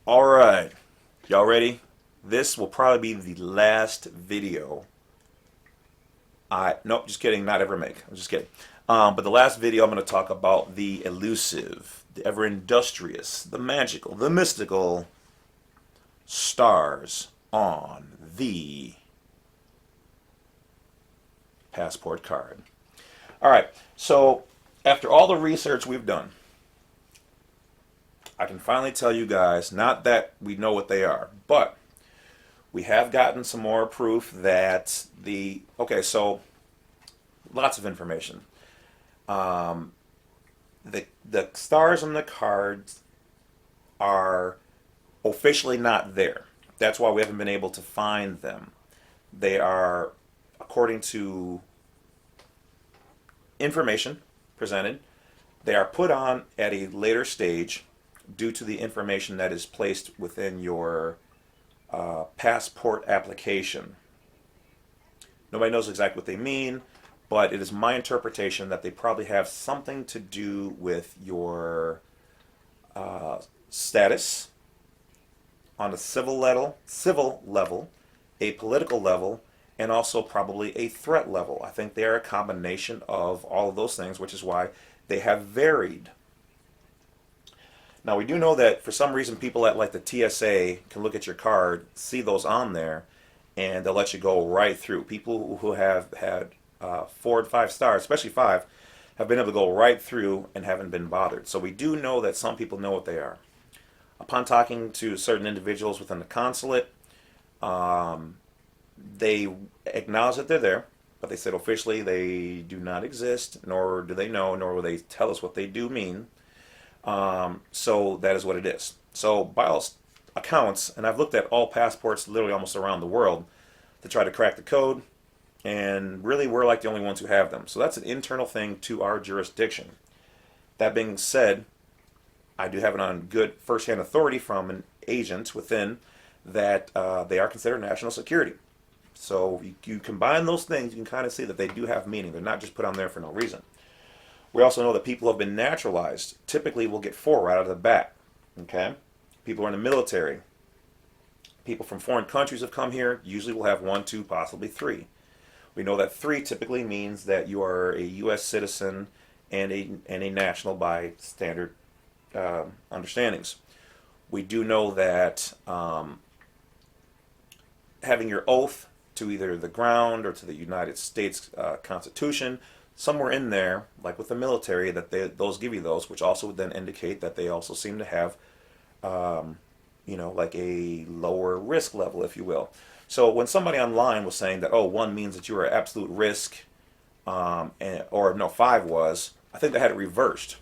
All right, y'all ready? This will probably be the last video nope, just kidding, not ever make. I'm just kidding. But the last video I'm going to talk about the elusive, the ever industrious, the magical, the mystical stars on the passport card. All right, so after all the research we've done, I can finally tell you guys, not that we know what they are, but we have gotten some more proof that so lots of information. Um, the stars on the cards are officially not there. That's why we haven't been able to find them. They are, according to information presented, they are put on at a later stage due to the information that is placed within your passport application. Nobody knows exactly what they mean, but it is my interpretation that they probably have something to do with your status on a civil level, a political level, and also probably a threat level. I think they are a combination of all of those things, which is why they have varied. Now we do know that for some reason people at like the TSA can look at your card, see those on there, and they'll let you go right through. People who have had 4 and 5 stars, especially 5, have been able to go right through and haven't been bothered. So we do know that some people know what they are. Upon talking to certain individuals within the consulate, they acknowledge that they're there, but they said officially they do not exist, nor do they know, nor will they tell us what they do mean. So that is what it is. So by all accounts, and I've looked at all passports literally almost around the world to try to crack the code, and really we're like the only ones who have them. So that's an internal thing to our jurisdiction. That being said, I do have it on good first-hand authority from an agent within that they are considered national security. So you combine those things, you can kind of see that they do have meaning. They're not just put on there for no reason. We also know that people who have been naturalized typically will get 4 right out of the bat. Okay? People who are in the military. People from foreign countries have come here, usually will have 1, 2, possibly 3. We know that 3 typically means that you are a U.S. citizen and a national by standard understandings. We do know that having your oath to either the ground or to the United States Constitution, somewhere in there, like with the military, that those give you those, which also would then indicate that they also seem to have, like a lower risk level, if you will. So when somebody online was saying that, 1 means that you are at absolute risk, or no, 5 was, I think they had it reversed.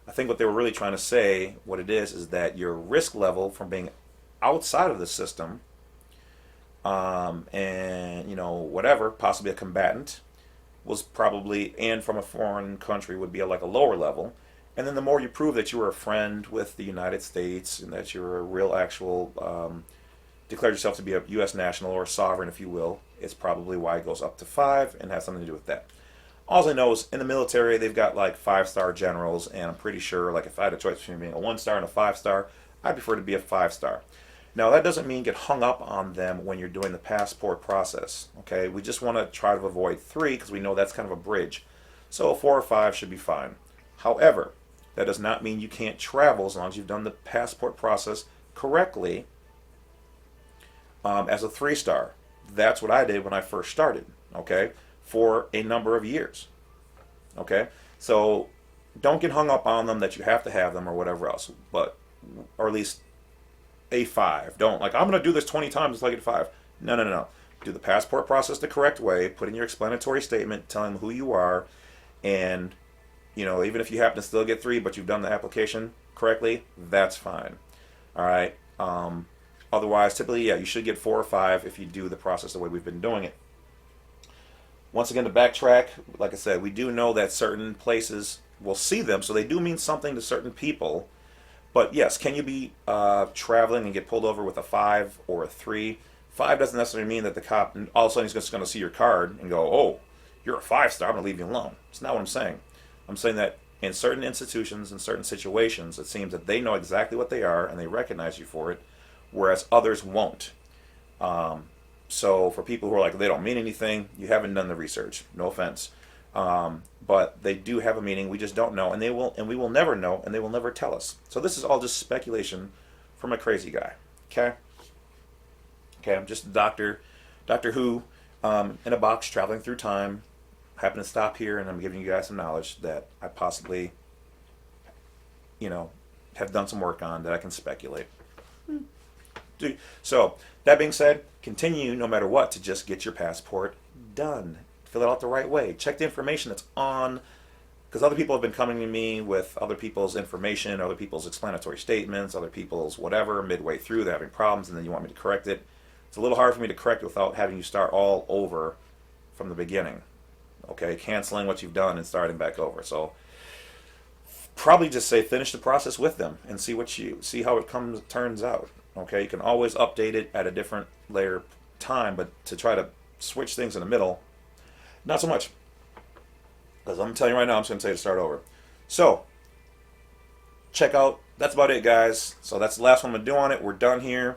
I think what they were really trying to say, what it is that your risk level from being outside of the system, and whatever, possibly a combatant, was probably, and from a foreign country would be like a lower level. And then the more you prove that you were a friend with the United States and that you're a real actual, declared yourself to be a U.S. national or a sovereign, if you will, it's probably why it goes up to 5 and has something to do with that. All I know is in the military they've got like 5-star generals, and I'm pretty sure like if I had a choice between being a 1-star and a 5-star, I'd prefer to be a 5-star. Now that doesn't mean get hung up on them when you're doing the passport process. Okay, we just want to try to avoid 3 because we know that's kind of a bridge. So 4 or 5 should be fine. However, that does not mean you can't travel as long as you've done the passport process correctly as a 3-star. That's what I did when I first started. Okay, for a number of years. Okay, so don't get hung up on them that you have to have them or whatever else, but or at least a 5. Don't like I'm going to do this 20 times until I get 5. No, no, no, no. Do the passport process the correct way. Put in your explanatory statement telling them who you are, and even if you happen to still get 3, but you've done the application correctly, that's fine. All right. Otherwise, typically, yeah, you should get 4 or 5 if you do the process the way we've been doing it. Once again, to backtrack, like I said, we do know that certain places will see them, so they do mean something to certain people. But yes, can you be traveling and get pulled over with a 5 or a 3? 5 doesn't necessarily mean that the cop all of a sudden is just going to see your card and go, "Oh, you're a 5-star. I'm going to leave you alone." It's not what I'm saying. I'm saying that in certain institutions, in certain situations, it seems that they know exactly what they are and they recognize you for it, whereas others won't. So for people who are like, they don't mean anything, you haven't done the research. No offense. But they do have a meaning. We just don't know, and we will never know, and they will never tell us. So this is all just speculation from a crazy guy. Okay. Okay. I'm just a Doctor Who, in a box traveling through time. Happen to stop here, and I'm giving you guys some knowledge that I possibly, have done some work on that I can speculate. So that being said, continue no matter what to just get your passport done. Fill it out the right way. Check the information that's on, because other people have been coming to me with other people's information, other people's explanatory statements, other people's whatever. Midway through, they're having problems, and then you want me to correct it. It's a little hard for me to correct without having you start all over from the beginning. Okay, canceling what you've done and starting back over. So probably just say finish the process with them and see how it turns out. Okay, you can always update it at a different later time, but to try to switch things in the middle, not so much. Because I'm telling you right now, I'm just going to tell you to start over. So check out. That's about it, guys. So that's the last one I'm going to do on it. We're done here.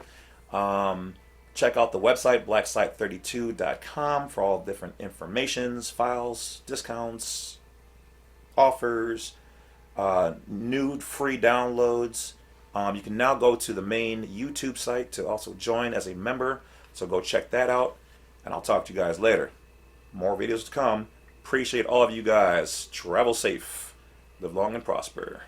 Check out the website, blacksite32.com, for all different informations, files, discounts, offers, new free downloads. You can now go to the main YouTube site to also join as a member. So go check that out, and I'll talk to you guys later. More videos to come. Appreciate all of you guys. Travel safe. Live long and prosper.